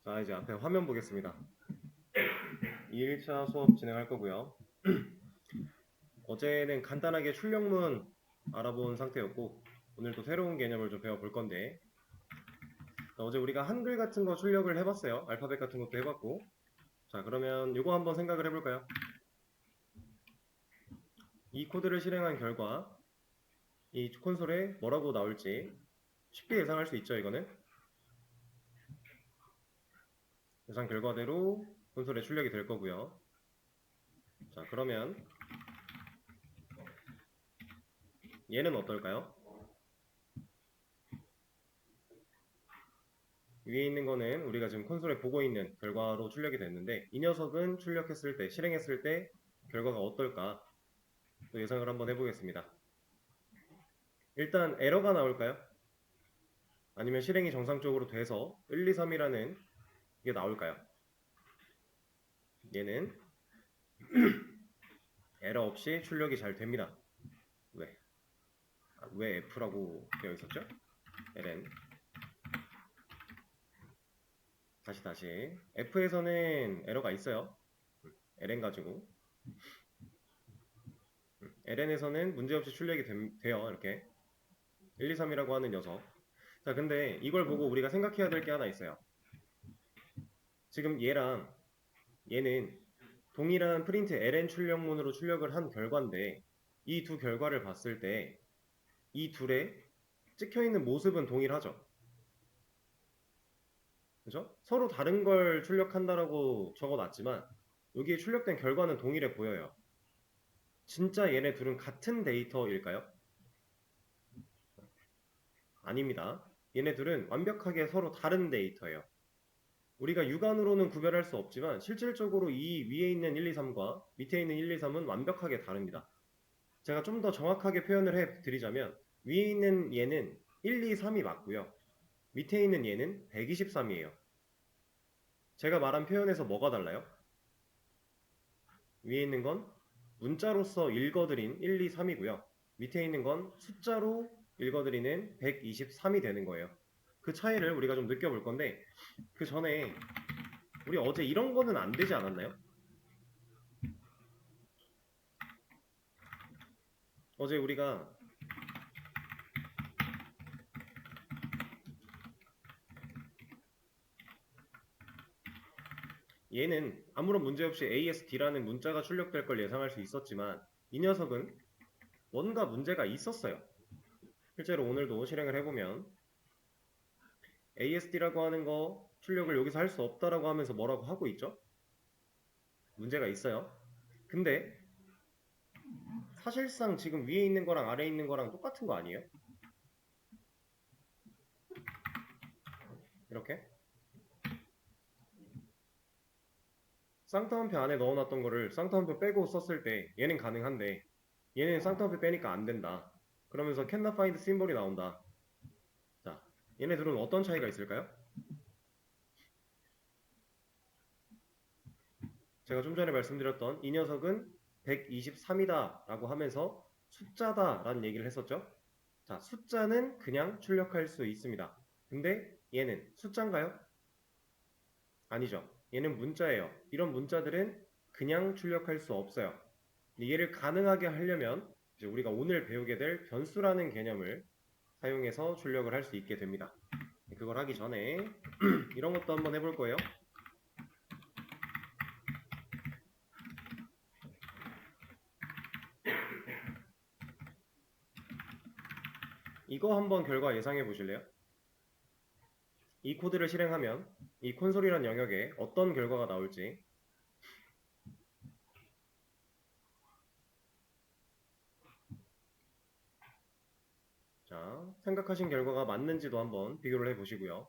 자, 이제 앞에 화면 보겠습니다. 2일차 수업 진행할 거고요. 어제는 간단하게 출력문 알아본 상태였고 오늘도 새로운 개념을 좀 배워볼 건데, 어제 우리가 한글 같은 거 출력을 해봤어요. 알파벳 같은 것도 해봤고. 자, 그러면 이거 한번 생각을 해볼까요? 이 코드를 실행한 결과 이 콘솔에 뭐라고 나올지 쉽게 예상할 수 있죠. 이거는 예상 결과대로 콘솔에 출력이 될 거고요. 자, 그러면 얘는 어떨까요? 위에 있는 거는 우리가 지금 콘솔에 보고 있는 결과로 출력이 됐는데, 이 녀석은 출력했을 때, 실행했을 때 결과가 어떨까 또 예상을 한번 해보겠습니다. 일단 에러가 나올까요? 아니면 실행이 정상적으로 돼서 1, 2, 3이라는 게 나올까요? 얘는 에러 없이 출력이 잘 됩니다. 왜? 왜 F라고 되어 있었죠? ln 다시 F에서는 에러가 있어요. ln 가지고 ln에서는 문제없이 출력이 돼요. 이렇게 1, 2, 3이라고 하는 녀석. 자, 근데 이걸 보고 우리가 생각해야 될 게 하나 있어요. 지금 얘랑 얘는 동일한 프린트 ln 출력문으로 출력을 한 결과인데, 이 두 결과를 봤을 때 이 둘에 찍혀있는 모습은 동일하죠. 그죠? 서로 다른 걸 출력한다라고 적어놨지만 여기에 출력된 결과는 동일해 보여요. 진짜 얘네 둘은 같은 데이터일까요? 아닙니다. 얘네들은 완벽하게 서로 다른 데이터예요. 우리가 육안으로는 구별할 수 없지만 실질적으로 이 위에 있는 1, 2, 3과 밑에 있는 1, 2, 3은 완벽하게 다릅니다. 제가 좀 더 정확하게 표현을 해드리자면, 위에 있는 얘는 1, 2, 3이 맞고요. 밑에 있는 얘는 123이에요. 제가 말한 표현에서 뭐가 달라요? 위에 있는 건 문자로서 읽어드린 1, 2, 3이고요. 밑에 있는 건 숫자로 읽어드리는 123이 되는 거예요. 그 차이를 우리가 좀 느껴볼 건데, 그 전에 우리 어제 이런 거는 안 되지 않았나요? 어제 우리가 얘는 아무런 문제 없이 ASD라는 문자가 출력될 걸 예상할 수 있었지만, 이 녀석은 뭔가 문제가 있었어요. 실제로 오늘도 실행을 해보면 ASD라고 하는 거 출력을 여기서 할 수 없다라고 하면서 뭐라고 하고 있죠? 문제가 있어요. 근데 사실상 지금 위에 있는 거랑 아래에 있는 거랑 똑같은 거 아니에요? 이렇게 쌍따옴표 안에 넣어놨던 거를 쌍따옴표 빼고 썼을 때 얘는 가능한데, 얘는 쌍따옴표 빼니까 안 된다. 그러면서 cannot find 심볼이 나온다. 자, 얘네들은 어떤 차이가 있을까요? 제가 좀 전에 말씀드렸던 이 녀석은 123이다 라고 하면서 숫자다 라는 얘기를 했었죠. 자, 숫자는 그냥 출력할 수 있습니다. 근데 얘는 숫자인가요? 아니죠. 얘는 문자예요. 이런 문자들은 그냥 출력할 수 없어요. 얘를 가능하게 하려면 이제 우리가 오늘 배우게 될 변수라는 개념을 사용해서 출력을 할 수 있게 됩니다. 그걸 하기 전에 이런 것도 한번 해볼 거예요. 이거 한번 결과 예상해 보실래요? 이 코드를 실행하면 이 콘솔이란 영역에 어떤 결과가 나올지. 자, 생각하신 결과가 맞는지도 한번 비교를 해 보시고요.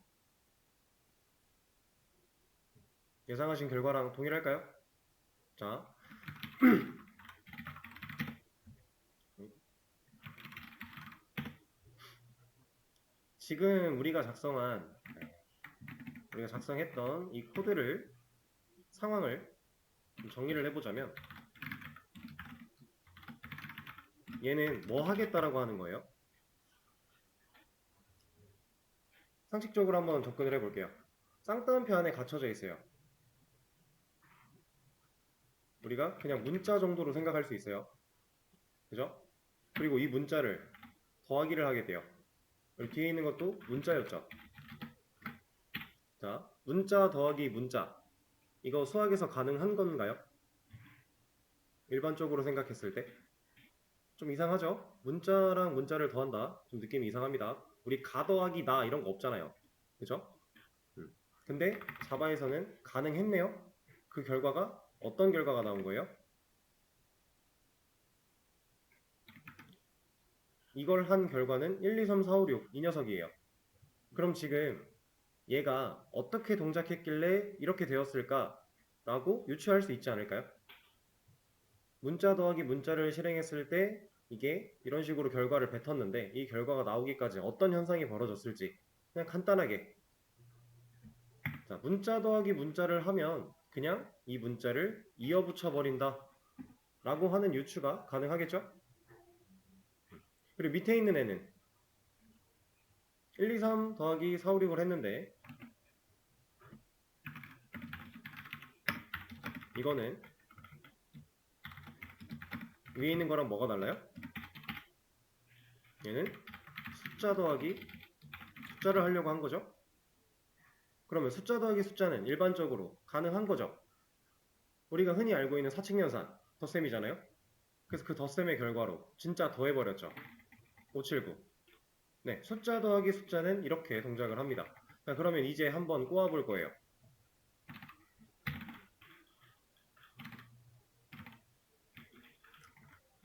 예상하신 결과랑 동일할까요? 자, 지금 우리가 작성했던 이 코드를, 상황을 좀 정리를 해보자면, 얘는 뭐 하겠다라고 하는 거예요? 상식적으로 한번 접근을 해볼게요. 쌍따옴표 안에 갇혀져 있어요. 우리가 그냥 문자 정도로 생각할 수 있어요. 그죠? 그리고 이 문자를 더하기를 하게 돼요. 여기 뒤에 있는 것도 문자였죠. 자, 문자 더하기 문자. 이거 수학에서 가능한 건가요? 일반적으로 생각했을 때? 좀 이상하죠? 문자랑 문자를 더한다. 좀 느낌이 이상합니다. 우리 가 더하기 나 이런 거 없잖아요. 그죠? 근데 자바에서는 가능했네요. 그 결과가 어떤 결과가 나온 거예요? 이걸 한 결과는 1, 2, 3, 4, 5, 6 이 녀석이에요. 그럼 지금 얘가 어떻게 동작했길래 이렇게 되었을까? 라고 유추할 수 있지 않을까요? 문자 더하기 문자를 실행했을 때 이게 이런 식으로 결과를 뱉었는데 이 결과가 나오기까지 어떤 현상이 벌어졌을지 그냥 간단하게 자, 문자 더하기 문자를 하면 그냥 이 문자를 이어붙여 버린다 라고 하는 유추가 가능하겠죠? 그리고 밑에 있는 애는 1, 2, 3 더하기 4, 5, 6을 했는데 이거는 위에 있는 거랑 뭐가 달라요? 얘는 숫자 더하기 숫자를 하려고 한 거죠. 그러면 숫자 더하기 숫자는 일반적으로 가능한 거죠. 우리가 흔히 알고 있는 사칙연산 덧셈이잖아요. 그래서 그 덧셈의 결과로 진짜 더해버렸죠. 579. 네, 숫자 더하기 숫자는 이렇게 동작을 합니다. 자, 그러면 이제 한번 꼬아볼 거예요.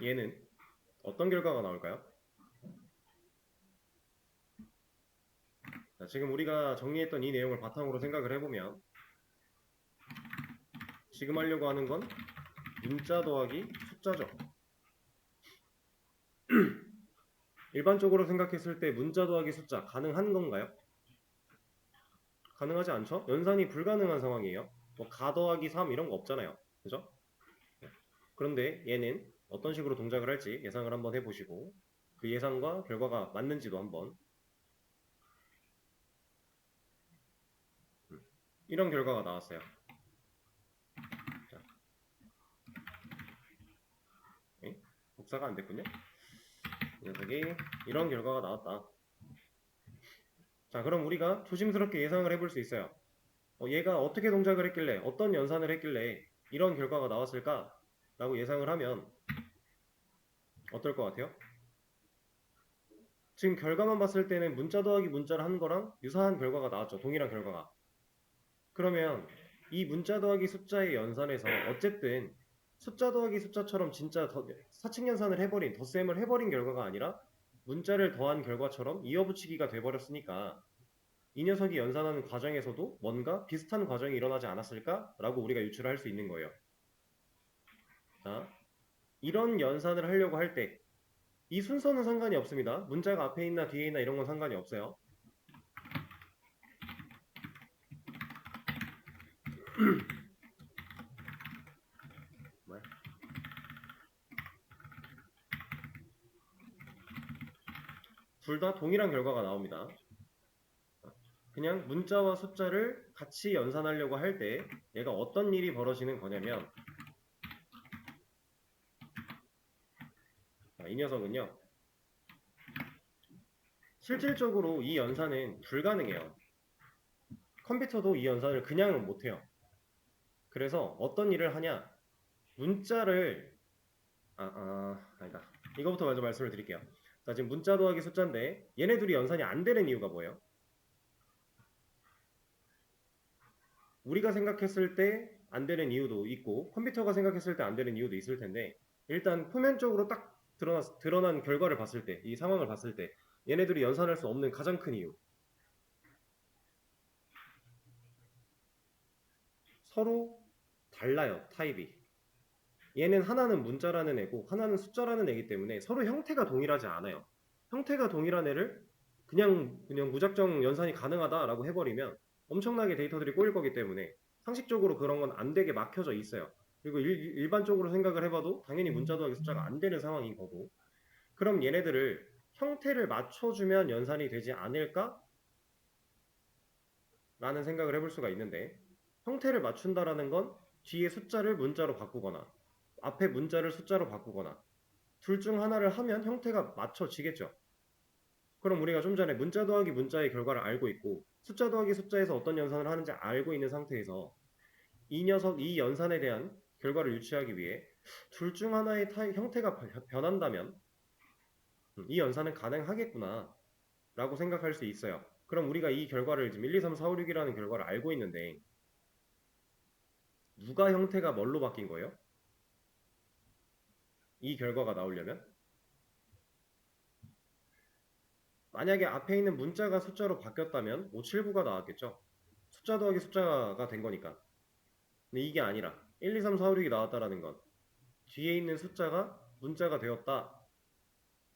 얘는 어떤 결과가 나올까요? 자, 지금 우리가 정리했던 이 내용을 바탕으로 생각을 해보면 지금 하려고 하는 건 문자 더하기 숫자죠. 일반적으로 생각했을 때 문자 더하기 숫자 가능한 건가요? 가능하지 않죠? 연산이 불가능한 상황이에요. 뭐 가 더하기 3 이런 거 없잖아요. 그죠? 그런데 얘는 어떤 식으로 동작을 할지 예상을 한번 해보시고 그 예상과 결과가 맞는지도 한번 이런 결과가 나왔어요. 자, 복사가 안 됐군요. 이 녀석이 이런 결과가 나왔다. 자, 그럼 우리가 조심스럽게 예상을 해볼 수 있어요. 얘가 어떻게 동작을 했길래 어떤 연산을 했길래 이런 결과가 나왔을까? 라고 예상을 하면 어떨 것 같아요? 지금 결과만 봤을 때는 문자 더하기 문자를 한 거랑 유사한 결과가 나왔죠. 동일한 결과가. 그러면 이 문자 더하기 숫자의 연산에서 어쨌든 숫자 더하기 숫자처럼 진짜 사칙연산을 해버린 덧셈을 해버린 결과가 아니라 문자를 더한 결과처럼 이어붙이기가 돼버렸으니까 이 녀석이 연산하는 과정에서도 뭔가 비슷한 과정이 일어나지 않았을까라고 우리가 유추를 할 수 있는 거예요. 자, 이런 연산을 하려고 할 때 이 순서는 상관이 없습니다. 문자가 앞에 있나 뒤에 있나 이런 건 상관이 없어요. 둘 다 동일한 결과가 나옵니다. 그냥 문자와 숫자를 같이 연산하려고 할 때 얘가 어떤 일이 벌어지는 거냐면 이 녀석은요. 실질적으로 이 연산은 불가능해요. 컴퓨터도 이 연산을 그냥은 못해요. 그래서 어떤 일을 하냐 문자를 아니다. 이거부터 먼저 말씀을 드릴게요. 자, 지금 문자 더하기 숫자인데 얘네 둘이 연산이 안 되는 이유가 뭐예요? 우리가 생각했을 때 안 되는 이유도 있고 컴퓨터가 생각했을 때 안 되는 이유도 있을 텐데 일단 표면적으로 딱 드러난 결과를 봤을 때 이 상황을 봤을 때 얘네들이 연산할 수 없는 가장 큰 이유 서로 달라요. 타입이 얘는 하나는 문자라는 애고 하나는 숫자라는 애기 때문에 서로 형태가 동일하지 않아요. 형태가 동일한 애를 그냥 무작정 연산이 가능하다라고 해버리면 엄청나게 데이터들이 꼬일 거기 때문에 상식적으로 그런 건 안 되게 막혀져 있어요. 그리고 일반적으로 생각을 해봐도 당연히 문자 더하기 숫자가 안 되는 상황인 거고 그럼 얘네들을 형태를 맞춰주면 연산이 되지 않을까? 라는 생각을 해볼 수가 있는데, 형태를 맞춘다라는 건 뒤에 숫자를 문자로 바꾸거나 앞에 문자를 숫자로 바꾸거나 둘 중 하나를 하면 형태가 맞춰지겠죠. 그럼 우리가 좀 전에 문자 더하기 문자의 결과를 알고 있고 숫자 더하기 숫자에서 어떤 연산을 하는지 알고 있는 상태에서 이 연산에 대한 결과를 유추하기 위해 둘 중 하나의 형태가 변한다면 이 연산은 가능하겠구나 라고 생각할 수 있어요. 그럼 우리가 이 결과를 지금 1, 2, 3, 4, 5, 6이라는 결과를 알고 있는데 누가 형태가 뭘로 바뀐 거예요? 이 결과가 나오려면 만약에 앞에 있는 문자가 숫자로 바뀌었다면 579가 나왔겠죠. 숫자 더하기 숫자가 된 거니까. 근데 이게 아니라 1, 2, 3, 4, 5, 6이 나왔다라는 건 뒤에 있는 숫자가 문자가 되었다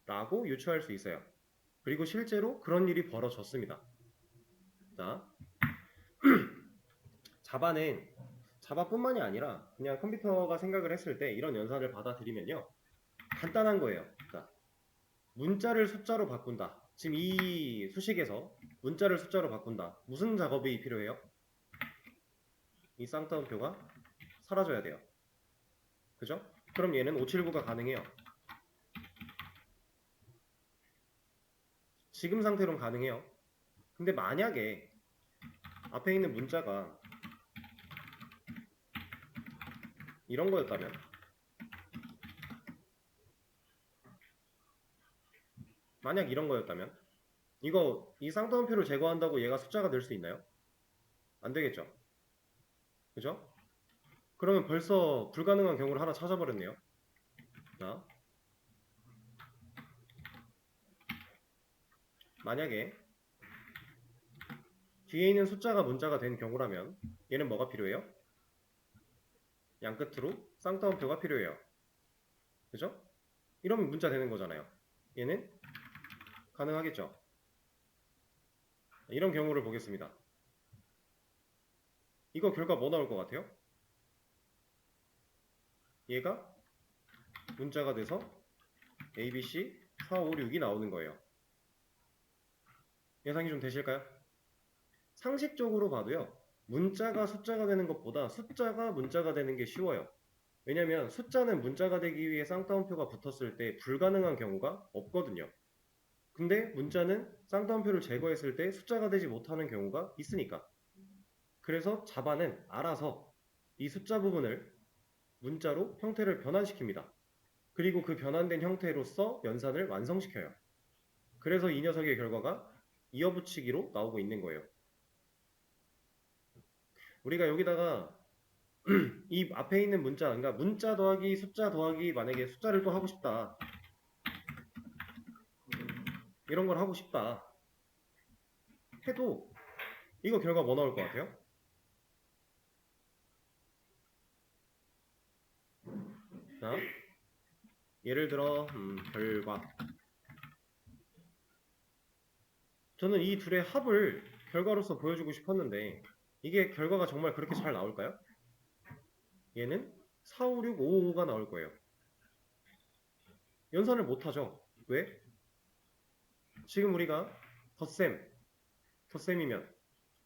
라고 유추할 수 있어요. 그리고 실제로 그런 일이 벌어졌습니다. 자, 자바뿐만이 아니라 그냥 컴퓨터가 생각을 했을 때 이런 연산을 받아들이면요 간단한 거예요. 자, 문자를 숫자로 바꾼다. 지금 이 수식에서 문자를 숫자로 바꾼다. 무슨 작업이 필요해요? 이 쌍따옴표가 사라져야 돼요. 그죠? 그럼 얘는 579가 가능해요. 지금 상태로는 가능해요. 근데 만약에 앞에 있는 문자가 이런 거였다면 만약 이런 거였다면 이 쌍따옴표를 제거한다고 얘가 숫자가 될 수 있나요? 안 되겠죠. 그죠? 그러면 벌써 불가능한 경우를 하나 찾아버렸네요. 자, 만약에 뒤에 있는 숫자가 문자가 된 경우라면 얘는 뭐가 필요해요? 양끝으로 쌍따옴표가 필요해요. 그죠? 이러면 문자 되는 거잖아요. 얘는 가능하겠죠. 이런 경우를 보겠습니다. 이거 결과 뭐 나올 것 같아요? 얘가 문자가 돼서 ABC 4, 5, 6이 나오는 거예요. 예상이 좀 되실까요? 상식적으로 봐도요. 문자가 숫자가 되는 것보다 숫자가 문자가 되는 게 쉬워요. 왜냐면 숫자는 문자가 되기 위해 쌍따옴표가 붙었을 때 불가능한 경우가 없거든요. 근데 문자는 쌍따옴표를 제거했을 때 숫자가 되지 못하는 경우가 있으니까. 그래서 자바는 알아서 이 숫자 부분을 문자로 형태를 변환시킵니다. 그리고 그 변환된 형태로서 연산을 완성시켜요. 그래서 이 녀석의 결과가 이어붙이기로 나오고 있는 거예요. 우리가 여기다가 이 앞에 있는 문자, 그러니까 문자 더하기 숫자 더하기 만약에 숫자를 또 하고 싶다. 이런 걸 하고 싶다. 해도 이거 결과 뭐 나올 것 같아요? 자, 예를 들어 결과. 저는 이 둘의 합을 결과로서 보여주고 싶었는데 이게 결과가 정말 그렇게 잘 나올까요? 얘는 4, 5, 6, 5, 5가 나올 거예요. 연산을 못하죠. 왜? 지금 우리가 덧셈이면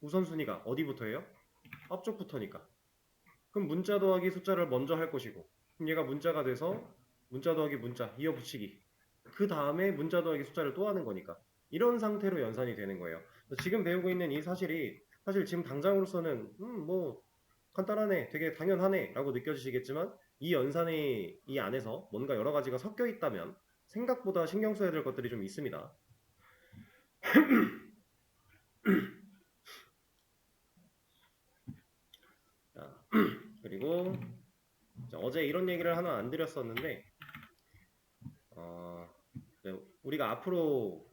우선순위가 어디부터예요? 앞쪽부터니까. 그럼 문자 더하기 숫자를 먼저 할 것이고 그럼 얘가 문자가 돼서 문자 더하기 문자 이어붙이기 그 다음에 문자 더하기 숫자를 또 하는 거니까 이런 상태로 연산이 되는 거예요. 지금 배우고 있는 이 사실이 사실 지금 당장으로서는 뭐 간단하네 되게 당연하네 라고 느껴지시겠지만 이 연산의 이 안에서 뭔가 여러 가지가 섞여 있다면 생각보다 신경 써야 될 것들이 좀 있습니다. 자, 그리고 어제 이런 얘기를 하나 안 드렸었는데 네, 우리가 앞으로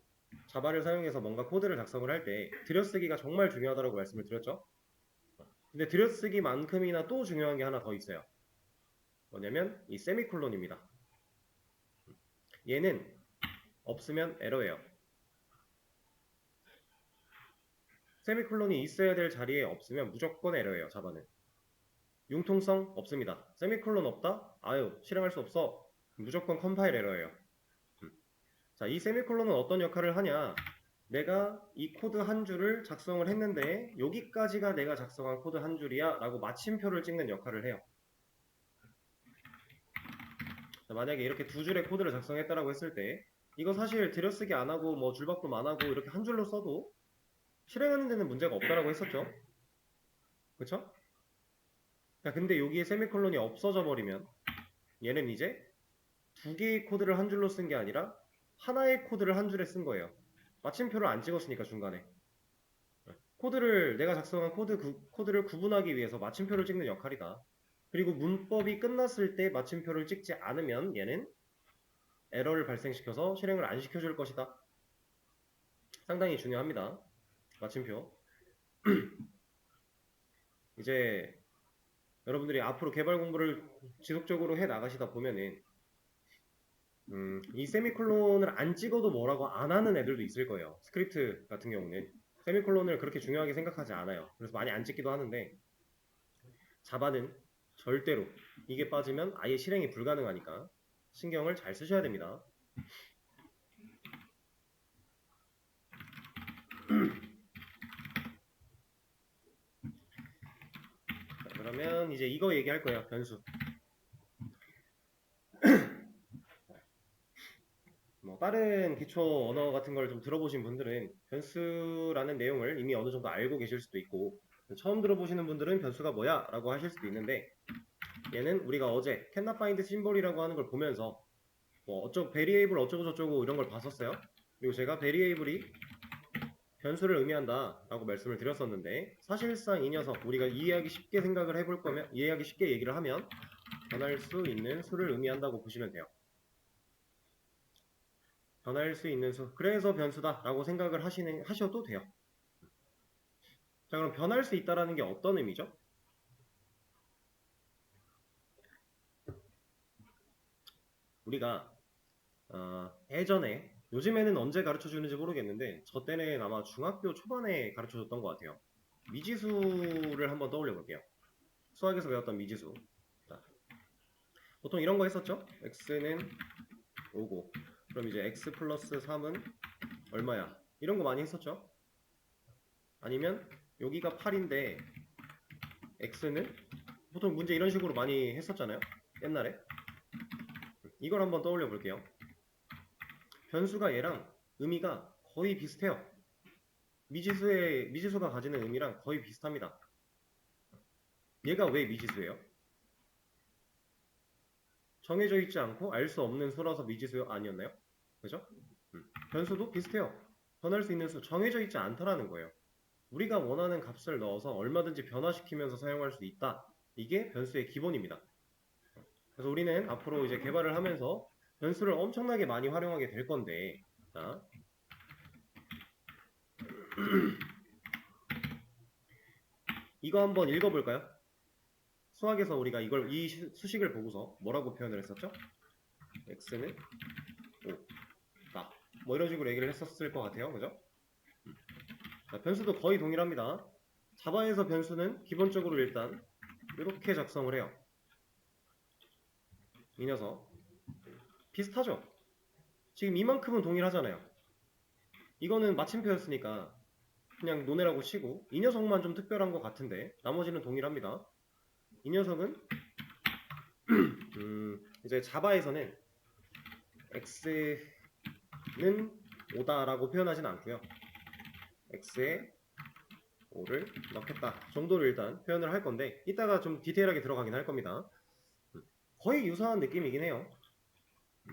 자바를 사용해서 뭔가 코드를 작성을 할 때 들여쓰기가 정말 중요하다고 말씀을 드렸죠. 근데 들여쓰기만큼이나 또 중요한 게 하나 더 있어요. 뭐냐면 이 세미콜론입니다. 얘는 없으면 에러예요. 세미콜론이 있어야 될 자리에 없으면 무조건 에러예요. 자바는. 융통성 없습니다. 세미콜론 없다? 아유 실행할 수 없어. 무조건 컴파일 에러예요. 자, 이 세미콜론은 어떤 역할을 하냐? 내가 이 코드 한 줄을 작성을 했는데 여기까지가 내가 작성한 코드 한 줄이야 라고 마침표를 찍는 역할을 해요. 만약에 이렇게 두 줄의 코드를 작성했다라고 했을 때 이거 사실 들여쓰기 안 하고 뭐 줄바꿈 안 하고 이렇게 한 줄로 써도 실행하는 데는 문제가 없다라고 했었죠. 그쵸? 자, 근데 여기에 세미콜론이 없어져 버리면 얘는 이제 두 개의 코드를 한 줄로 쓴 게 아니라 하나의 코드를 한 줄에 쓴 거예요. 마침표를 안 찍었으니까 중간에. 코드를 내가 작성한 코드를 구분하기 위해서 마침표를 찍는 역할이다. 그리고 문법이 끝났을 때 마침표를 찍지 않으면 얘는 에러를 발생시켜서 실행을 안 시켜줄 것이다. 상당히 중요합니다. 마침표. 이제 여러분들이 앞으로 개발 공부를 지속적으로 해 나가시다 보면은 이 세미콜론을 안 찍어도 뭐라고 안 하는 애들도 있을 거예요. 스크립트 같은 경우는 세미콜론을 그렇게 중요하게 생각하지 않아요. 그래서 많이 안 찍기도 하는데 자바는 절대로 이게 빠지면 아예 실행이 불가능하니까 신경을 잘 쓰셔야 됩니다. 자, 그러면 이제 이거 얘기할 거예요. 변수. 뭐 다른 기초 언어 같은 걸 좀 들어보신 분들은 변수라는 내용을 이미 어느 정도 알고 계실 수도 있고 처음 들어보시는 분들은 변수가 뭐야? 라고 하실 수도 있는데 얘는 우리가 어제 cannot find symbol이라고 하는 걸 보면서 뭐 variable 어쩌고 저쩌고 이런 걸 봤었어요. 그리고 제가 variable이 변수를 의미한다 라고 말씀을 드렸었는데 사실상 이 녀석 우리가 이해하기 쉽게 생각을 해볼 거면 이해하기 쉽게 얘기를 하면 변할 수 있는 수를 의미한다고 보시면 돼요. 변할 수 있는 수. 그래서 변수다 라고 생각을 하셔도 돼요. 자, 그럼 변할 수 있다라는 게 어떤 의미죠? 우리가 예전에 요즘에는 언제 가르쳐 주는지 모르겠는데 저 때는 아마 중학교 초반에 가르쳐 줬던 것 같아요. 미지수를 한번 떠올려 볼게요. 수학에서 배웠던 미지수. 자, 보통 이런 거 했었죠? x는 5고 그럼 이제 x 플러스 3은 얼마야? 이런 거 많이 했었죠? 아니면 여기가 8인데 x는 보통 문제 이런 식으로 많이 했었잖아요. 옛날에. 이걸 한번 떠올려 볼게요. 변수가 얘랑 의미가 거의 비슷해요. 미지수가 가지는 의미랑 거의 비슷합니다. 얘가 왜 미지수예요? 정해져 있지 않고 알 수 없는 수라서 미지수 아니었나요? 그죠? 변수도 비슷해요. 변할 수 있는 수 정해져 있지 않다라는 거예요. 우리가 원하는 값을 넣어서 얼마든지 변화시키면서 사용할 수 있다. 이게 변수의 기본입니다. 그래서 우리는 앞으로 이제 개발을 하면서 변수를 엄청나게 많이 활용하게 될 건데, 자, 이거 한번 읽어볼까요? 수학에서 우리가 이 수식을 보고서 뭐라고 표현을 했었죠? x는 5다. 뭐 이런 식으로 얘기를 했었을 것 같아요. 그죠? 자, 변수도 거의 동일합니다. 자바에서 변수는 기본적으로 일단 이렇게 작성을 해요. 이 녀석 비슷하죠? 지금 이만큼은 동일하잖아요. 이거는 마침표였으니까 그냥 노네라고 치고 이 녀석만 좀 특별한 것 같은데 나머지는 동일합니다. 이 녀석은 이제 자바에서는 x는 5다라고 표현하진 않고요. x에 5를 넣겠다 정도를 일단 표현을 할 건데 이따가 좀 디테일하게 들어가긴 할 겁니다. 거의 유사한 느낌이긴 해요.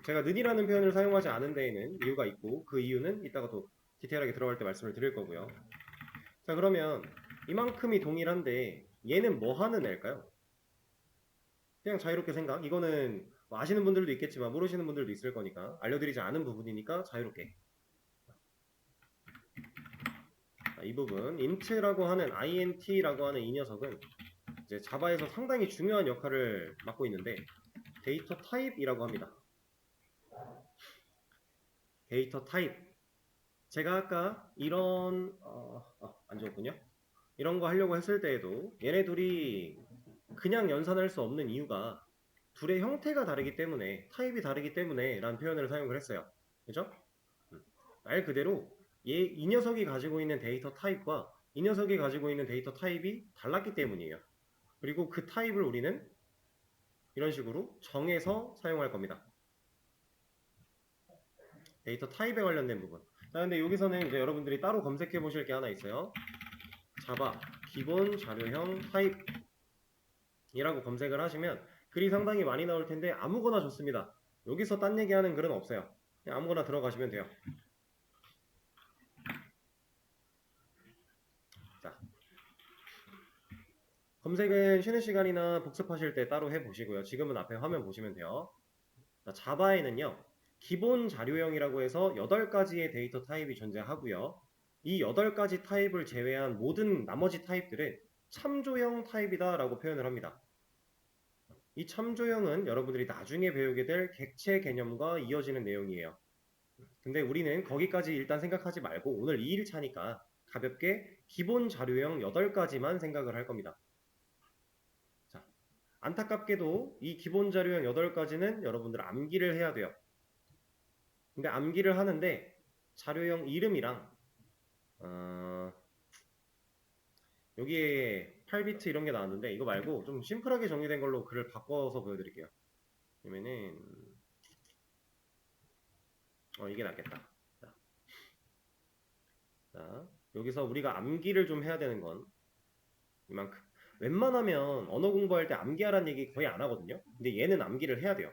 제가 는이라는 표현을 사용하지 않은 데에는 이유가 있고 그 이유는 이따가 또 디테일하게 들어갈 때 말씀을 드릴 거고요. 자, 그러면 이만큼이 동일한데 얘는 뭐 하는 애일까요? 그냥 자유롭게 생각. 이거는 뭐 아시는 분들도 있겠지만 모르시는 분들도 있을 거니까 알려드리지 않은 부분이니까 자유롭게. 자, 이 부분 int라고 하는 int라고 하는 이 녀석은 이제 자바에서 상당히 중요한 역할을 맡고 있는데 데이터 타입이라고 합니다. 데이터 타입. 제가 아까 이런 안 좋았군요. 이런 거 하려고 했을 때에도 얘네 둘이 그냥 연산할 수 없는 이유가 둘의 형태가 다르기 때문에 타입이 다르기 때문에 라는 표현을 사용을 했어요. 그죠? 말 그대로 이 녀석이 가지고 있는 데이터 타입과 이 녀석이 가지고 있는 데이터 타입이 달랐기 때문이에요. 그리고 그 타입을 우리는 이런 식으로 정해서 사용할 겁니다. 데이터 타입에 관련된 부분. 자, 근데 여기서는 이제 여러분들이 따로 검색해 보실 게 하나 있어요. 자바 기본 자료형 타입이라고 검색을 하시면 글이 상당히 많이 나올 텐데 아무거나 좋습니다. 여기서 딴 얘기하는 글은 없어요. 그냥 아무거나 들어가시면 돼요. 자, 검색은 쉬는 시간이나 복습하실 때 따로 해보시고요. 지금은 앞에 화면 보시면 돼요. 자, 자바에는요. 기본 자료형이라고 해서 8가지의 데이터 타입이 존재하고요. 이 8가지 타입을 제외한 모든 나머지 타입들은 참조형 타입이다 라고 표현을 합니다. 이 참조형은 여러분들이 나중에 배우게 될 객체 개념과 이어지는 내용이에요. 근데 우리는 거기까지 일단 생각하지 말고 오늘 2일차니까 가볍게 기본 자료형 8가지만 생각을 할 겁니다. 자, 안타깝게도 이 기본 자료형 8가지는 여러분들 암기를 해야 돼요. 근데 암기를 하는데 자료형 이름이랑 여기에 8비트 이런 게 나왔는데 이거 말고 좀 심플하게 정리된 걸로 글을 바꿔서 보여드릴게요. 그러면은 이게 낫겠다. 자, 여기서 우리가 암기를 좀 해야 되는 건 이만큼. 웬만하면 언어 공부할 때 암기하라는 얘기 거의 안 하거든요. 근데 얘는 암기를 해야 돼요.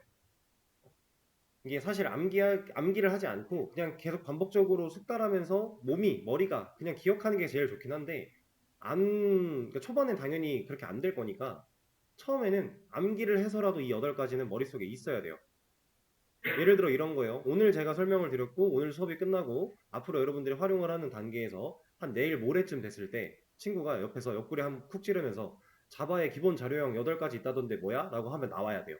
이게 사실 암기를 하지 않고 그냥 계속 반복적으로 숙달하면서 머리가 그냥 기억하는 게 제일 좋긴 한데 그러니까 초반엔 당연히 그렇게 안 될 거니까 처음에는 암기를 해서라도 이 8가지는 머릿속에 있어야 돼요. 예를 들어 이런 거예요. 오늘 제가 설명을 드렸고 오늘 수업이 끝나고 앞으로 여러분들이 활용을 하는 단계에서 한 내일 모레쯤 됐을 때 친구가 옆에서 옆구리 한 쿡 찌르면서 자바의 기본 자료형 8가지 있다던데 뭐야? 라고 하면 나와야 돼요.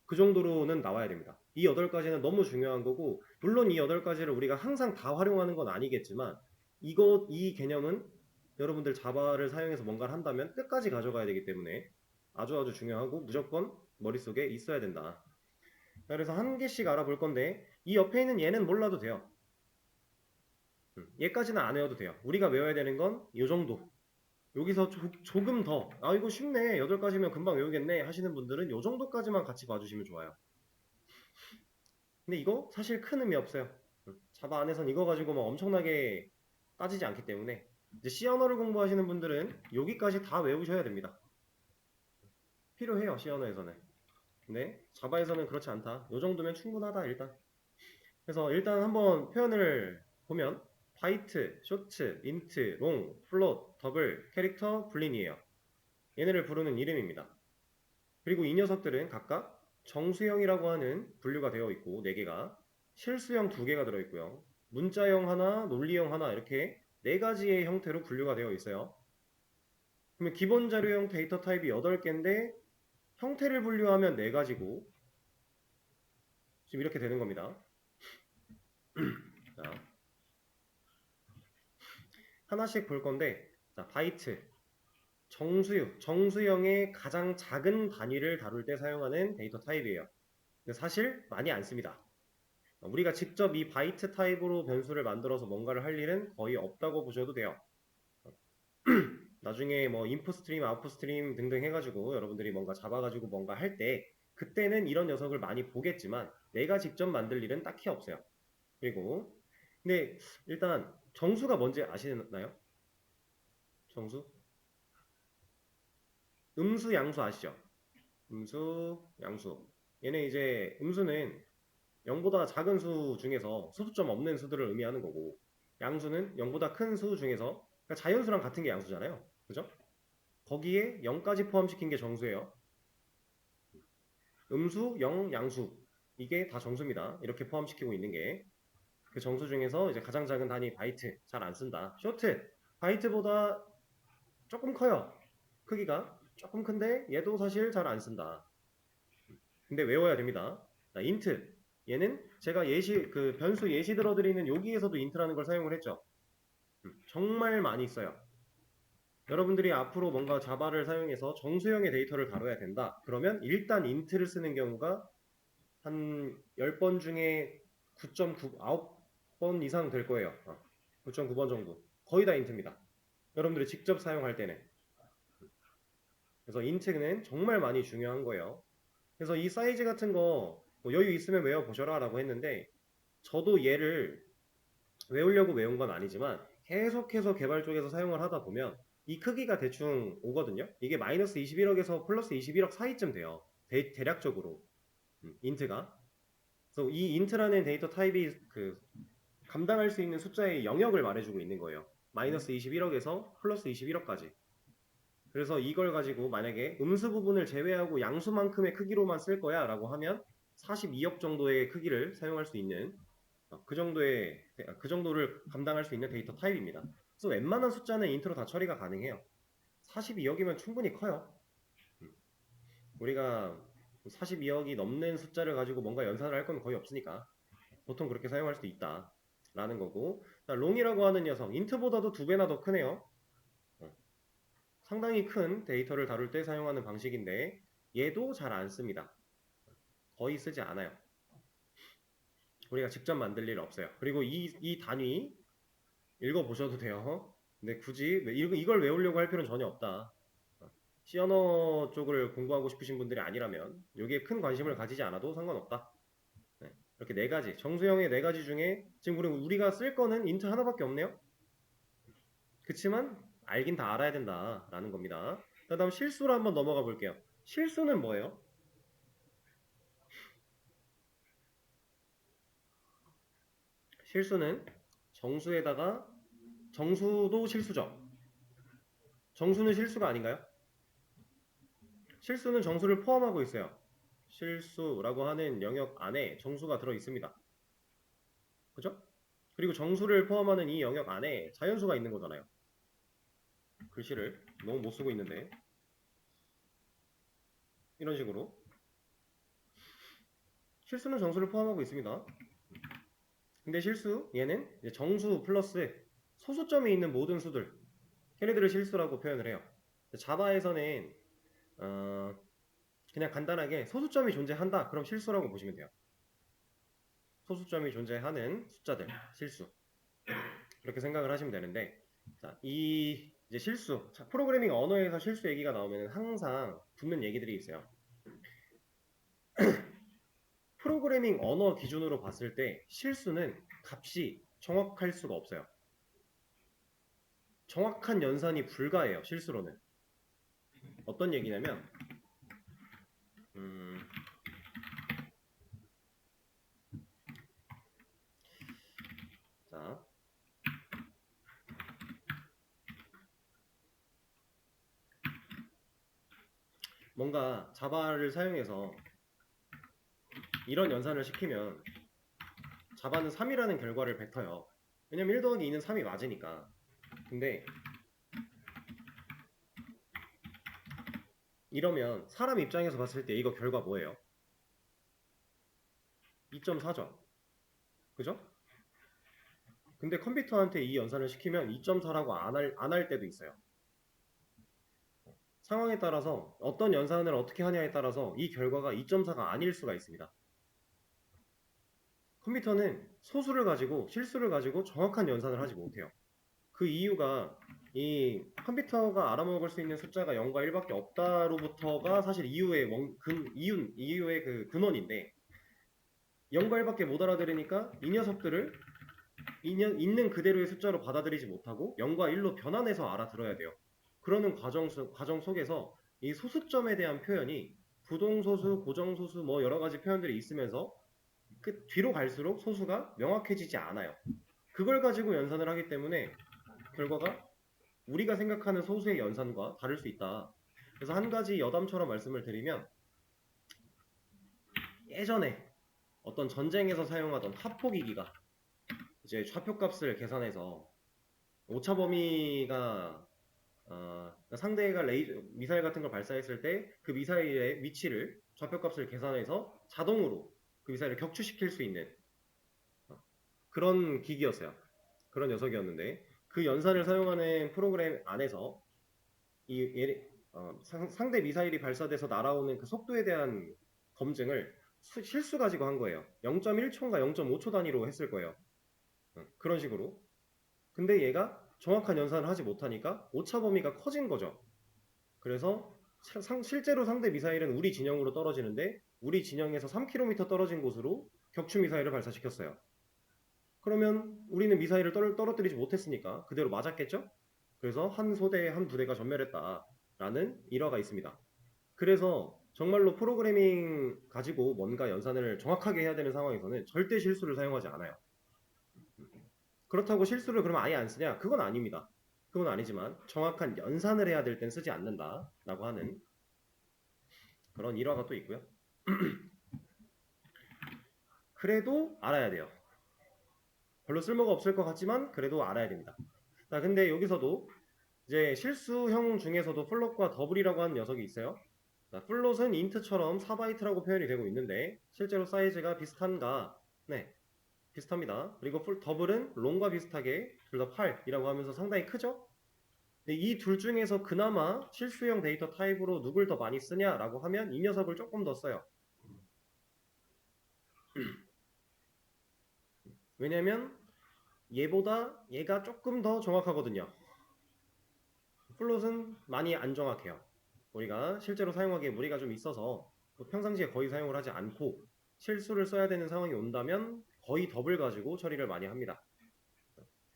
그 정도로는 나와야 됩니다. 이 8가지는 너무 중요한 거고 물론 이 8가지를 우리가 항상 다 활용하는 건 아니겠지만 이 개념은 여러분들 자바를 사용해서 뭔가를 한다면 끝까지 가져가야 되기 때문에 아주 중요하고 무조건 머릿속에 있어야 된다. 그래서 한 개씩 알아볼 건데 이 옆에 있는 얘는 몰라도 돼요. 얘까지는 안 외워도 돼요. 우리가 외워야 되는 건 이 정도. 여기서 조금 더 이거 쉽네 8가지면 금방 외우겠네 하시는 분들은 이 정도까지만 같이 봐주시면 좋아요. 근데 이거 사실 큰 의미 없어요. 자바 안에선 이거 가지고 막 엄청나게 따지지 않기 때문에 이제 C 언어를 공부하시는 분들은 여기까지 다 외우셔야 됩니다. 필요해요 C 언어에서는. 근데 자바에서는 그렇지 않다. 이 정도면 충분하다 일단. 그래서 일단 한번 표현을 보면 바이트, 쇼트, 인트, 롱, 플롯, 더블, 캐릭터, 불린이에요. 얘네를 부르는 이름입니다. 그리고 이 녀석들은 각각 정수형이라고 하는 분류가 되어 있고 4개가 실수형 2개가 들어있고요. 문자형 하나, 논리형 하나 이렇게 4가지의 형태로 분류가 되어 있어요. 그러면 기본 자료형 데이터 타입이 8개인데 형태를 분류하면 4가지고 지금 이렇게 되는 겁니다. 자, 하나씩 볼 건데 자, 바이트 정수형의 가장 작은 단위를 다룰 때 사용하는 데이터 타입이에요. 근데 사실 많이 안 씁니다. 우리가 직접 이 바이트 타입으로 변수를 만들어서 뭔가를 할 일은 거의 없다고 보셔도 돼요. 나중에 뭐 인풋 스트림, 아웃풋 스트림 등등 해가지고 여러분들이 뭔가 잡아가지고 뭔가 할 때 그때는 이런 녀석을 많이 보겠지만 내가 직접 만들 일은 딱히 없어요. 그리고 근데 일단 정수가 뭔지 아시나요? 정수? 음수, 양수 아시죠? 음수, 양수. 얘네 이제 음수는 0보다 작은 수 중에서 소수점 없는 수들을 의미하는 거고 양수는 0보다 큰 수 중에서 그러니까 자연수랑 같은 게 양수잖아요. 그죠? 거기에 0까지 포함시킨 게 정수예요. 음수, 0, 양수 이게 다 정수입니다. 이렇게 포함시키고 있는 게 그 정수 중에서 이제 가장 작은 단위 바이트 잘 안 쓴다. 쇼트 바이트보다 조금 커요. 크기가 조금 큰데 얘도 사실 잘 안 쓴다. 근데 외워야 됩니다. 자, 인트 얘는 제가 변수 예시 들어드리는 여기에서도 인트라는 걸 사용을 했죠. 정말 많이 써요. 여러분들이 앞으로 뭔가 자바를 사용해서 정수형의 데이터를 다뤄야 된다. 그러면 일단 인트를 쓰는 경우가 한 10번 중에 9.9, 번 이상 될 거예요. 9.9번 정도. 거의 다 인트입니다. 여러분들이 직접 사용할 때는. 그래서 인트는 정말 많이 중요한 거예요. 그래서 이 사이즈 같은 거뭐 여유 있으면 외워보셔라 라고 했는데 저도 얘를 외우려고 외운 건 아니지만 계속해서 개발 쪽에서 사용을 하다 보면 이 크기가 대충 오거든요. 이게 마이너스 21억에서 플러스 21억 사이쯤 돼요. 대략적으로 인트가. 그래서 이 인트라는 데이터 타입이 그 감당할 수 있는 숫자의 영역을 말해주고 있는 거예요. 마이너스 21억에서 플러스 21억까지. 그래서 이걸 가지고 만약에 음수 부분을 제외하고 양수만큼의 크기로만 쓸 거야 라고 하면 42억 정도의 크기를 사용할 수 있는 그 정도를 감당할 수 있는 데이터 타입입니다. 그래서 웬만한 숫자는 인트로 다 처리가 가능해요. 42억이면 충분히 커요. 우리가 42억이 넘는 숫자를 가지고 뭔가 연산을 할 건 거의 없으니까 보통 그렇게 사용할 수도 있다 라는 거고, 롱이라고 하는 녀석 인트보다도 2배나 더 크네요. 상당히 큰 데이터를 다룰 때 사용하는 방식인데 얘도 잘 안 씁니다. 거의 쓰지 않아요. 우리가 직접 만들 일 없어요. 그리고 이 단위 읽어보셔도 돼요. 근데 굳이 이걸 외우려고 할 필요는 전혀 없다. C 언어 쪽을 공부하고 싶으신 분들이 아니라면 여기에 큰 관심을 가지지 않아도 상관없다. 네. 이렇게 4가지, 정수형의 4가지 중에 지금 우리가 쓸 거는 인트 하나밖에 없네요. 그치만 알긴 다 알아야 된다라는 겁니다. 그 다음 실수로 한번 넘어가 볼게요. 실수는 뭐예요? 실수는 정수에다가 정수도 실수죠. 정수는 실수가 아닌가요? 실수는 정수를 포함하고 있어요. 실수라고 하는 영역 안에 정수가 들어 있습니다. 그죠? 그리고 정수를 포함하는 이 영역 안에 자연수가 있는 거잖아요. 글씨를 너무 못 쓰고 있는데 이런 식으로 실수는 정수를 포함하고 있습니다. 근데 실수 얘는 이제 정수 플러스 소수점이 있는 모든 수들, 걔네들을 실수라고 표현을 해요. 자바에서는 그냥 간단하게 소수점이 존재한다 그럼 실수라고 보시면 돼요. 소수점이 존재하는 숫자들 실수, 이렇게 생각을 하시면 되는데, 자, 이 이제 실수, 자, 프로그래밍 언어에서 실수 얘기가 나오면 항상 붙는 얘기들이 있어요. 프로그래밍 언어 기준으로 봤을 때 실수는 값이 정확할 수가 없어요. 정확한 연산이 불가해요. 실수로는. 어떤 얘기냐면 자, 뭔가 자바를 사용해서 이런 연산을 시키면 자바는 3이라는 결과를 뱉어요. 왜냐면 1 더하기 2는 3이 맞으니까. 근데 이러면 사람 입장에서 봤을 때 이거 결과 뭐예요? 2.4죠. 그죠? 근데 컴퓨터한테 이 연산을 시키면 2.4라고 안 할 때도 있어요. 상황에 따라서 어떤 연산을 어떻게 하냐에 따라서 이 결과가 2.4가 아닐 수가 있습니다. 컴퓨터는 소수를 가지고 실수를 가지고 정확한 연산을 하지 못해요. 그 이유가 이 컴퓨터가 알아먹을 수 있는 숫자가 0과 1밖에 없다로부터가 사실 이유의 그 근원인데, 0과 1밖에 못 알아들으니까 이 녀석들을 있는 그대로의 숫자로 받아들이지 못하고 0과 1로 변환해서 알아들어야 돼요. 그러는 과정 속에서 이 소수점에 대한 표현이 부동소수, 고정소수 뭐 여러 가지 표현들이 있으면서 그 뒤로 갈수록 소수가 명확해지지 않아요. 그걸 가지고 연산을 하기 때문에 결과가 우리가 생각하는 소수의 연산과 다를 수 있다. 그래서 한 가지 여담처럼 말씀을 드리면, 예전에 어떤 전쟁에서 사용하던 합포기기가 이제 좌표값을 계산해서 오차 범위가 상대가 미사일 같은 걸 발사했을 때 그 미사일의 위치를 좌표값을 계산해서 자동으로 그 미사일을 격추시킬 수 있는 그런 기기였어요. 그런 녀석이었는데 그 연산을 사용하는 프로그램 안에서 상대 미사일이 발사돼서 날아오는 그 속도에 대한 검증을 실수 가지고 한 거예요. 0.1초인가 0.5초 단위로 했을 거예요. 그런 식으로. 근데 얘가 정확한 연산을 하지 못하니까 오차 범위가 커진 거죠. 그래서 실제로 상대 미사일은 우리 진영으로 떨어지는데 우리 진영에서 3km 떨어진 곳으로 격추 미사일을 발사시켰어요. 그러면 우리는 미사일을 떨어뜨리지 못했으니까 그대로 맞았겠죠? 그래서 한 소대, 한 부대가 전멸했다라는 일화가 있습니다. 그래서 정말로 프로그래밍 가지고 뭔가 연산을 정확하게 해야 되는 상황에서는 절대 실수를 사용하지 않아요. 그렇다고 실수를 그러면 아예 안 쓰냐? 그건 아닙니다. 그건 아니지만 정확한 연산을 해야 될 땐 쓰지 않는다라고 하는 그런 일화가 또 있고요. 그래도 알아야 돼요. 별로 쓸모가 없을 것 같지만 그래도 알아야 됩니다. 자, 근데 여기서도 이제 실수형 중에서도 플롯과 더블이라고 하는 녀석이 있어요. 자, 플롯은 인트처럼 4바이트라고 표현이 되고 있는데 실제로 사이즈가 비슷한가? 네, 비슷합니다. 그리고 더블은 롱과 비슷하게 둘 다 8이라고 하면서 상당히 크죠? 근데 이 둘 중에서 그나마 실수형 데이터 타입으로 누굴 더 많이 쓰냐라고 하면 이 녀석을 조금 더 써요. 왜냐면 얘보다 얘가 조금 더 정확하거든요. 플롯은 많이 안 정확해요. 우리가 실제로 사용하기에 무리가 좀 있어서 평상시에 거의 사용을 하지 않고 실수를 써야 되는 상황이 온다면 거의 더블 가지고 처리를 많이 합니다.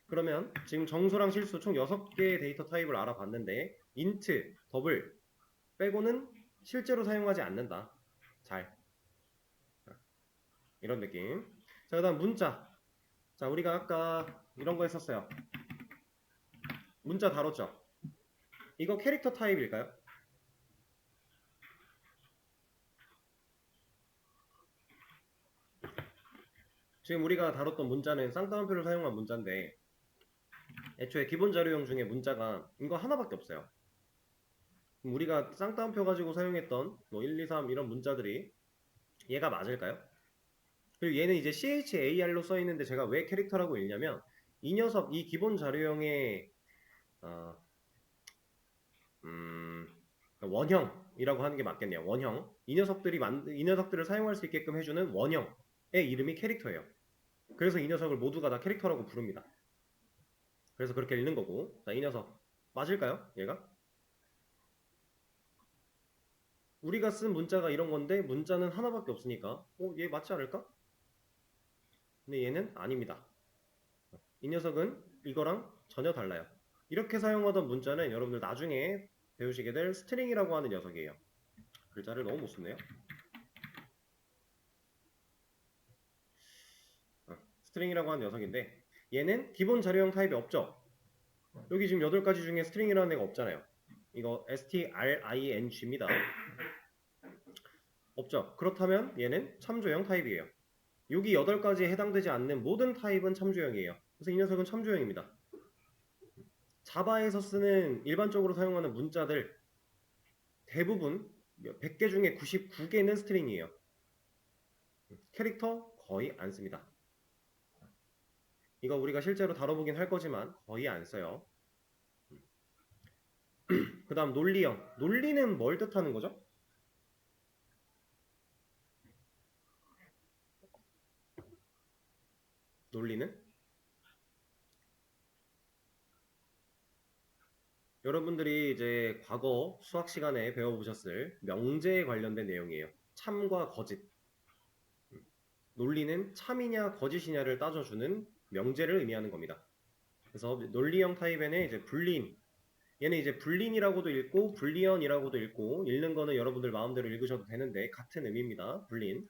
그러면 지금 정수랑 실수 총 6개의 데이터 타입을 알아봤는데 인트, 더블 빼고는 실제로 사용하지 않는다. 잘. 이런 느낌. 자, 그 다음 문자. 자, 우리가 아까 이런 거 했었어요. 문자 다뤘죠? 이거 캐릭터 타입일까요? 지금 우리가 다뤘던 문자는 쌍따옴표를 사용한 문자인데 애초에 기본 자료형 중에 문자가 이거 하나밖에 없어요. 그럼 우리가 쌍따옴표 가지고 사용했던 뭐 1, 2, 3 이런 문자들이 얘가 맞을까요? 그리고 얘는 이제 CHAR로 써있는데 제가 왜 캐릭터라고 읽냐면 이 녀석, 이 기본 자료형의 어, 원형이라고 하는 게 맞겠네요. 원형. 이 녀석들을 사용할 수 있게끔 해주는 원형의 이름이 캐릭터예요. 그래서 이 녀석을 모두가 다 캐릭터라고 부릅니다. 그래서 그렇게 읽는 거고. 자, 이 녀석 맞을까요? 얘가? 우리가 쓴 문자가 이런 건데 문자는 하나밖에 없으니까 얘 맞지 않을까? 근데 얘는 아닙니다. 이 녀석은 이거랑 전혀 달라요. 이렇게 사용하던 문자는 여러분들 나중에 배우시게 될 스트링이라고 하는 녀석이에요. 글자를 너무 못 쓰네요. 스트링이라고 하는 녀석인데 얘는 기본 자료형 타입이 없죠. 여기 지금 8가지 중에 스트링이라는 애가 없잖아요. 이거 string입니다. 없죠. 그렇다면 얘는 참조형 타입이에요. 여기 8가지에 해당되지 않는 모든 타입은 참조형이에요. 그래서 이 녀석은 참조형입니다. 자바에서 쓰는 일반적으로 사용하는 문자들 대부분 100개 중에 99개는 스트링이에요. 캐릭터 거의 안 씁니다. 이거 우리가 실제로 다뤄보긴 할 거지만 거의 안 써요. 그 다음 논리형. 논리는 뭘 뜻하는 거죠? 논리는? 여러분들이 이제 과거 수학 시간에 배워보셨을 명제에 관련된 내용이에요. 참과 거짓. 논리는 참이냐 거짓이냐를 따져주는 명제를 의미하는 겁니다. 그래서 논리형 타입에는 이제 불린, 얘는 이제 불린이라고도 읽고 불리언이라고도 읽고 읽는 거는 여러분들 마음대로 읽으셔도 되는데 같은 의미입니다. 불린.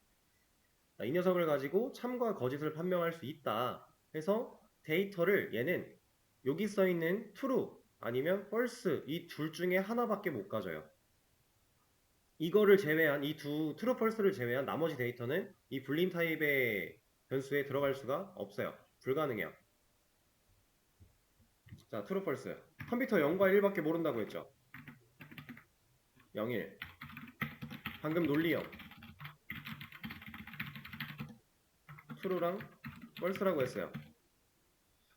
이 녀석을 가지고 참과 거짓을 판명할 수 있다 해서 데이터를 얘는 여기 써있는 true 아니면 false 이 둘 중에 하나밖에 못 가져요. 이거를 제외한 이 두 true, false를 제외한 나머지 데이터는 이 불린 타입의 변수에 들어갈 수가 없어요. 불가능해요. 자, true, false. 컴퓨터 0과 1밖에 모른다고 했죠. 0, 1. 방금 논리형. true랑 false라고 했어요.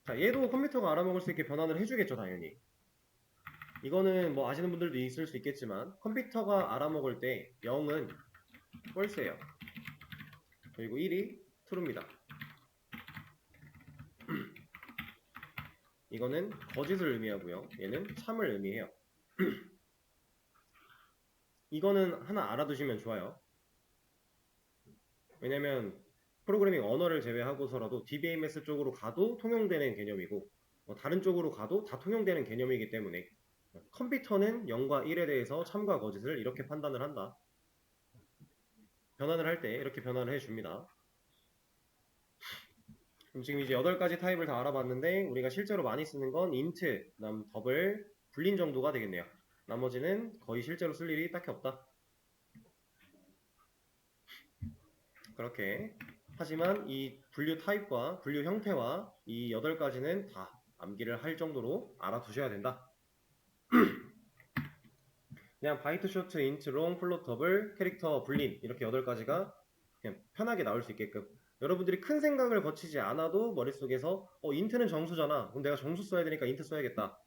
자, 얘도 컴퓨터가 알아먹을 수 있게 변환을 해주겠죠, 당연히. 이거는 뭐 아시는 분들도 있을 수 있겠지만 컴퓨터가 알아먹을 때 0은 false예요. 그리고 1이 true입니다. 이거는 거짓을 의미하고요. 얘는 참을 의미해요. 이거는 하나 알아두시면 좋아요. 왜냐면 프로그래밍 언어를 제외하고서라도 DBMS 쪽으로 가도 통용되는 개념이고 다른 쪽으로 가도 다 통용되는 개념이기 때문에 컴퓨터는 0과 1에 대해서 참과 거짓을 이렇게 판단을 한다. 변환을 할 때 이렇게 변환을 해줍니다. 그럼 지금 이제 8가지 타입을 다 알아봤는데 우리가 실제로 많이 쓰는 건 int, 그다음 더블, 불린 정도가 되겠네요. 나머지는 거의 실제로 쓸 일이 딱히 없다. 그렇게 하지만 이 분류 타입과 분류 형태와 이 8가지는 다 암기를 할 정도로 알아두셔야 된다. 그냥 바이트 쇼트, 인트, 롱, 플롯, 더블, 캐릭터, 불린 이렇게 8가지가 그냥 편하게 나올 수 있게끔 여러분들이 큰 생각을 거치지 않아도 머릿속에서 인트는 정수잖아. 그럼 내가 정수 써야 되니까 인트 써야겠다.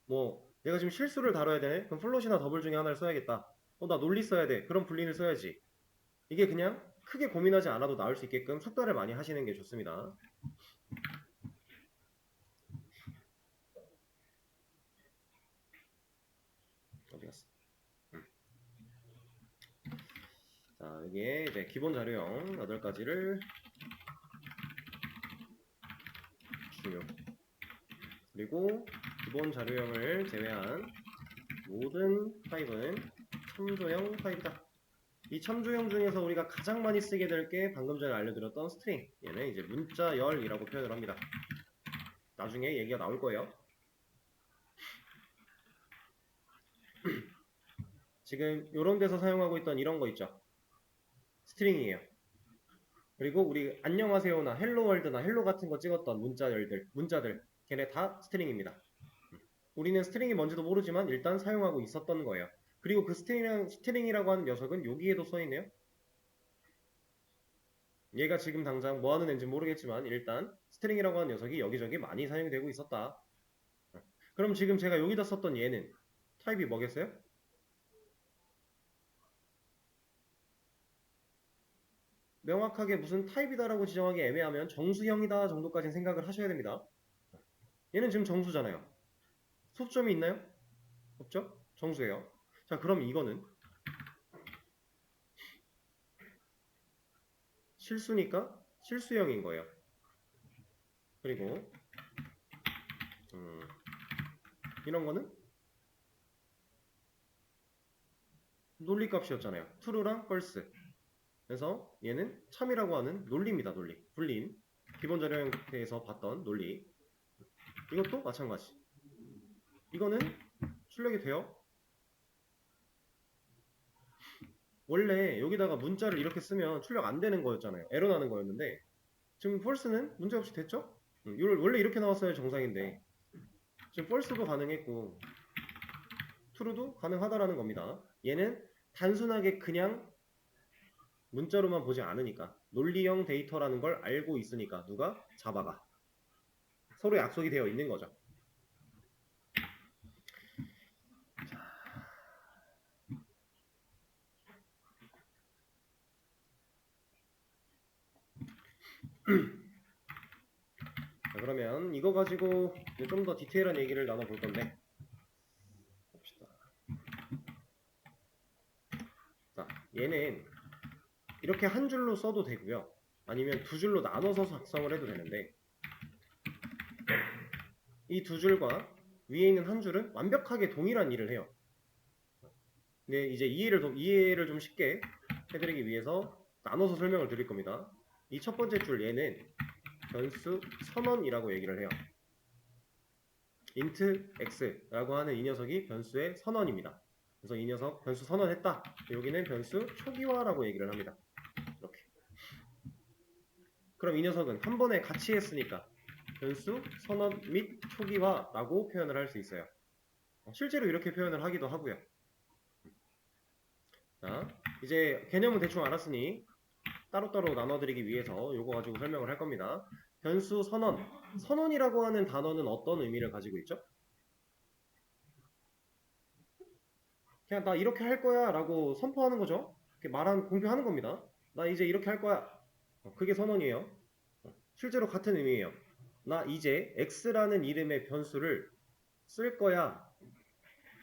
뭐 내가 지금 실수를 다뤄야 되네. 그럼 플롯이나 더블 중에 하나를 써야겠다. 나 논리 써야 돼. 그럼 불린을 써야지. 이게 그냥 크게 고민하지 않아도 나올 수 있게끔 숙달을 많이 하시는 게 좋습니다. 어디 갔어? 자, 여기에 이제 기본 자료형 8가지를 중요. 그리고 기본 자료형을 제외한 모든 타입은 참조형 타입이다. 이 참조형 중에서 우리가 가장 많이 쓰게 될 게 방금 전에 알려드렸던 스트링. 얘는 이제 문자열이라고 표현을 합니다. 나중에 얘기가 나올 거예요. 지금 이런 데서 사용하고 있던 이런 거 있죠. 스트링이에요. 그리고 우리 안녕하세요나 헬로월드나 헬로 같은 거 찍었던 문자들 걔네 다 스트링입니다. 우리는 스트링이 뭔지도 모르지만 일단 사용하고 있었던 거예요. 그리고 그 스트링이라고 하는 녀석은 여기에도 써있네요. 얘가 지금 당장 뭐 하는 애인지 모르겠지만 일단 스트링이라고 하는 녀석이 여기저기 많이 사용이 되고 있었다. 그럼 지금 제가 여기다 썼던 얘는 타입이 뭐겠어요? 명확하게 무슨 타입이다라고 지정하기 애매하면 정수형이다 정도까지 생각을 하셔야 됩니다. 얘는 지금 정수잖아요. 소수점이 있나요? 없죠? 정수예요. 자, 그럼 이거는 실수니까 실수형인 거예요. 그리고 이런 거는 논리값이었잖아요. true랑 false. 그래서 얘는 참이라고 하는 논리입니다. 논리. 불린. 기본 자료형태에서 봤던 논리. 이것도 마찬가지. 이거는 출력이 돼요. 원래 여기다가 문자를 이렇게 쓰면 출력 안 되는 거였잖아요. 에러 나는 거였는데 지금 false는 문제없이 됐죠? 원래 이렇게 나왔어야 정상인데 지금 false도 가능했고 true도 가능하다라는 겁니다. 얘는 단순하게 그냥 문자로만 보지 않으니까 논리형 데이터라는 걸 알고 있으니까 누가 자바가 서로 약속이 되어 있는 거죠. 자, 그러면 이거 가지고 좀 더 디테일한 얘기를 나눠볼 건데 봅시다. 자, 얘는 이렇게 한 줄로 써도 되고요. 아니면 두 줄로 나눠서 작성을 해도 되는데 이 두 줄과 위에 있는 한 줄은 완벽하게 동일한 일을 해요. 근데 이제 이해를 좀 쉽게 해드리기 위해서 나눠서 설명을 드릴 겁니다. 이 첫 번째 줄 얘는 변수 선언이라고 얘기를 해요. int x라고 하는 이 녀석이 변수의 선언입니다. 그래서 이 녀석 변수 선언했다. 여기는 변수 초기화라고 얘기를 합니다. 이렇게. 그럼 이 녀석은 한 번에 같이 했으니까 변수 선언 및 초기화라고 표현을 할 수 있어요. 실제로 이렇게 표현을 하기도 하고요. 자, 이제 개념은 대충 알았으니 따로따로 나눠드리기 위해서 이거 가지고 설명을 할 겁니다. 변수 선언. 선언이라고 하는 단어는 어떤 의미를 가지고 있죠? 그냥 나 이렇게 할 거야 라고 선포하는 거죠. 공표하는 겁니다. 나 이제 이렇게 할 거야. 그게 선언이에요. 실제로 같은 의미예요. 나 이제 x라는 이름의 변수를 쓸 거야.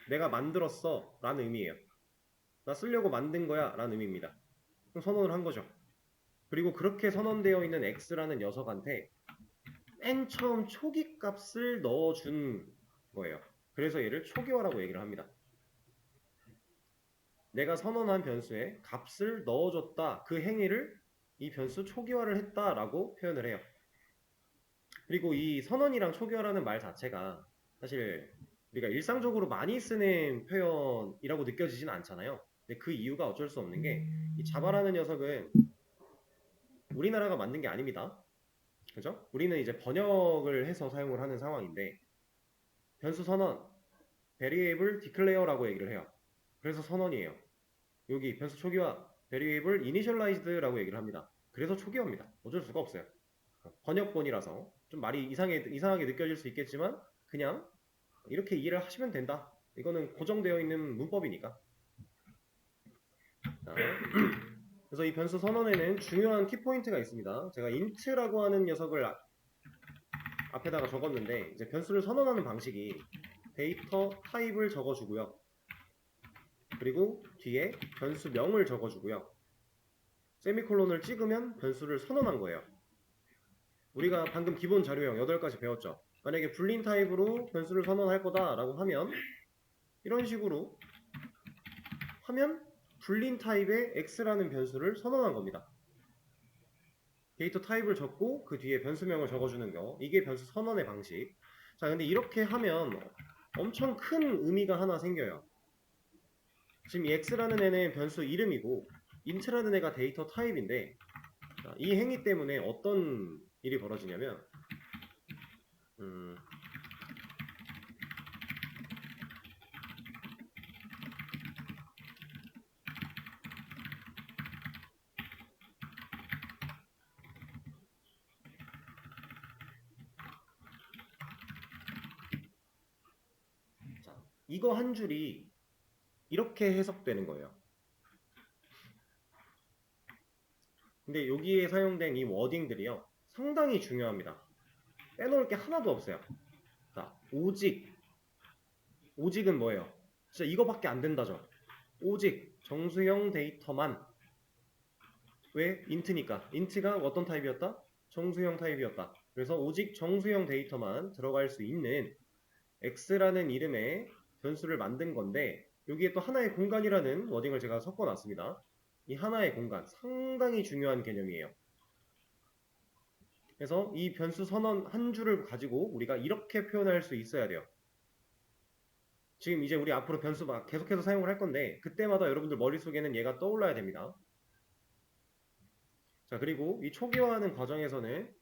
내가 만들었어. 라는 의미예요. 나 쓰려고 만든 거야. 라는 의미입니다. 그럼 선언을 한 거죠. 그리고 그렇게 선언되어 있는 x라는 녀석한테 맨 처음 초기 값을 넣어준 거예요. 그래서 얘를 초기화라고 얘기를 합니다. 내가 선언한 변수에 값을 넣어줬다. 그 행위를 이 변수 초기화를 했다라고 표현을 해요. 그리고 이 선언이랑 초기화라는 말 자체가 사실 우리가 일상적으로 많이 쓰는 표현이라고 느껴지진 않잖아요. 근데 그 이유가 어쩔 수 없는 게 이 자바라는 녀석은 우리나라가 만든 게 아닙니다. 그죠? 우리는 이제 번역을 해서 사용을 하는 상황인데 변수 선언, variable declare라고 얘기를 해요. 그래서 선언이에요. 여기 변수 초기화, variable initialized라고 얘기를 합니다. 그래서 초기화입니다. 어쩔 수가 없어요. 번역본이라서 좀 말이 이상하게 느껴질 수 있겠지만 그냥 이렇게 이해를 하시면 된다. 이거는 고정되어 있는 문법이니까. 자, 그래서 이 변수 선언에는 중요한 키포인트가 있습니다. 제가 int라고 하는 녀석을 앞에다가 적었는데 이제 변수를 선언하는 방식이 데이터 타입을 적어주고요. 그리고 뒤에 변수명을 적어주고요. 세미콜론을 찍으면 변수를 선언한 거예요. 우리가 방금 기본 자료형 8가지 배웠죠. 만약에 불린 타입으로 변수를 선언할 거다라고 하면 이런 식으로 하면 불린 타입의 x라는 변수를 선언한 겁니다. 데이터 타입을 적고 그 뒤에 변수명을 적어주는 거, 이게 변수 선언의 방식. 자, 근데 이렇게 하면 엄청 큰 의미가 하나 생겨요. 지금 이 x라는 애는 변수 이름이고 int라는 애가 데이터 타입인데, 자, 이 행위 때문에 어떤 일이 벌어지냐면 자, 이거 한 줄이 이렇게 해석되는 거예요. 근데 여기에 사용된 이 워딩들이요, 상당히 중요합니다. 빼놓을 게 하나도 없어요. 자, 오직은 뭐예요? 진짜 이거밖에 안 된다죠. 오직 정수형 데이터만. 왜? int니까. int가 어떤 타입이었다? 정수형 타입이었다. 그래서 오직 정수형 데이터만 들어갈 수 있는 x라는 이름의 변수를 만든 건데, 여기에 또 하나의 공간이라는 워딩을 제가 섞어놨습니다. 이 하나의 공간, 상당히 중요한 개념이에요. 그래서 이 변수 선언 한 줄을 가지고 우리가 이렇게 표현할 수 있어야 돼요. 지금 이제 우리 앞으로 변수 막 계속해서 사용을 할 건데 그때마다 여러분들 머릿속에는 얘가 떠올라야 됩니다. 자, 그리고 이 초기화하는 과정에서는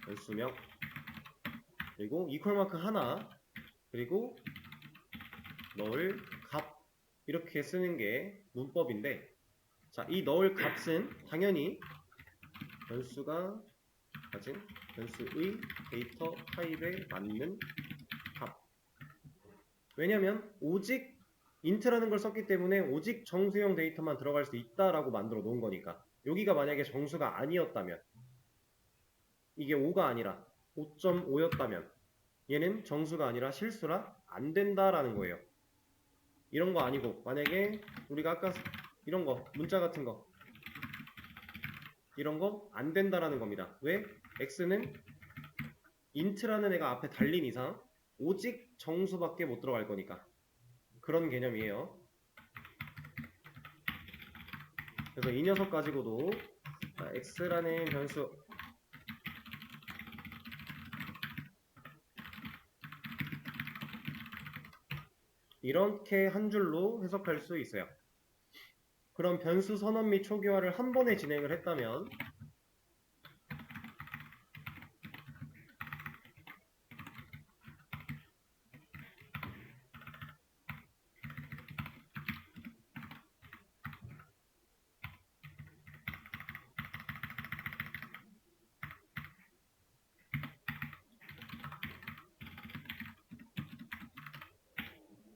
변수명 그리고 이퀄 마크 하나 그리고 넣을 값 이렇게 쓰는 게 문법인데, 자, 이 넣을 값은 당연히 변수가 가진 변수의 데이터 타입에 맞는 값. 왜냐면 오직 int라는 걸 썼기 때문에 오직 정수형 데이터만 들어갈 수 있다라고 만들어 놓은 거니까. 여기가 만약에 정수가 아니었다면, 이게 5가 아니라 5.5였다면 얘는 정수가 아니라 실수라 안 된다라는 거예요. 이런 거 아니고 만약에 우리가 아까 이런 거 문자 같은 거 이런 거 안 된다라는 겁니다. 왜? x는 int라는 애가 앞에 달린 이상 오직 정수밖에 못 들어갈 거니까. 그런 개념이에요. 그래서 이 녀석 가지고도 x라는 변수 이렇게 한 줄로 해석할 수 있어요. 그럼 변수 선언 및 초기화를 한 번에 진행을 했다면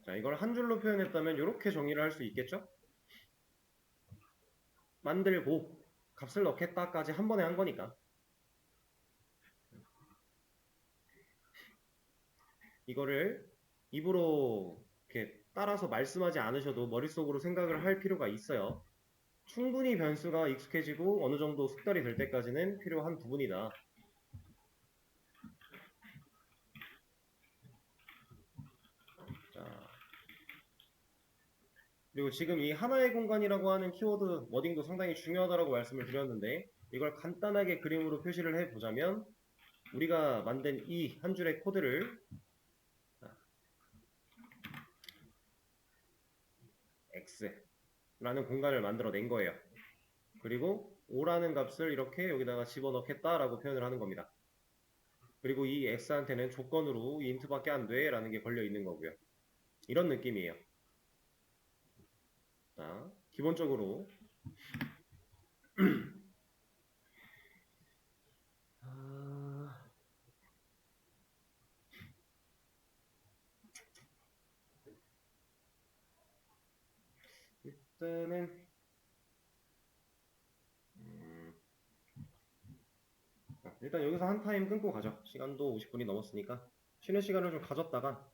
자, 이걸 한 줄로 표현했다면 이렇게 정의를 할 수 있겠죠? 만들고 값을 넣겠다까지 한 번에 한 거니까. 이거를 입으로 이렇게 따라서 말씀하지 않으셔도 머릿속으로 생각을 할 필요가 있어요. 충분히 변수가 익숙해지고 어느 정도 숙달이 될 때까지는 필요한 부분이다. 자, 그리고 지금 이 하나의 공간이라고 하는 키워드 워딩도 상당히 중요하다고 말씀을 드렸는데 이걸 간단하게 그림으로 표시를 해보자면 우리가 만든 이 한 줄의 코드를 x라는 공간을 만들어 낸 거예요. 그리고 5라는 값을 이렇게 여기다가 집어넣겠다라고 표현을 하는 겁니다. 그리고 이 x한테는 조건으로 int밖에 안 돼 라는 게 걸려 있는 거고요. 이런 느낌이에요. 자, 기본적으로 일단은 일단 여기서 한 타임 끊고 가죠. 시간도 50분이 넘었으니까 쉬는 시간을 좀 가졌다가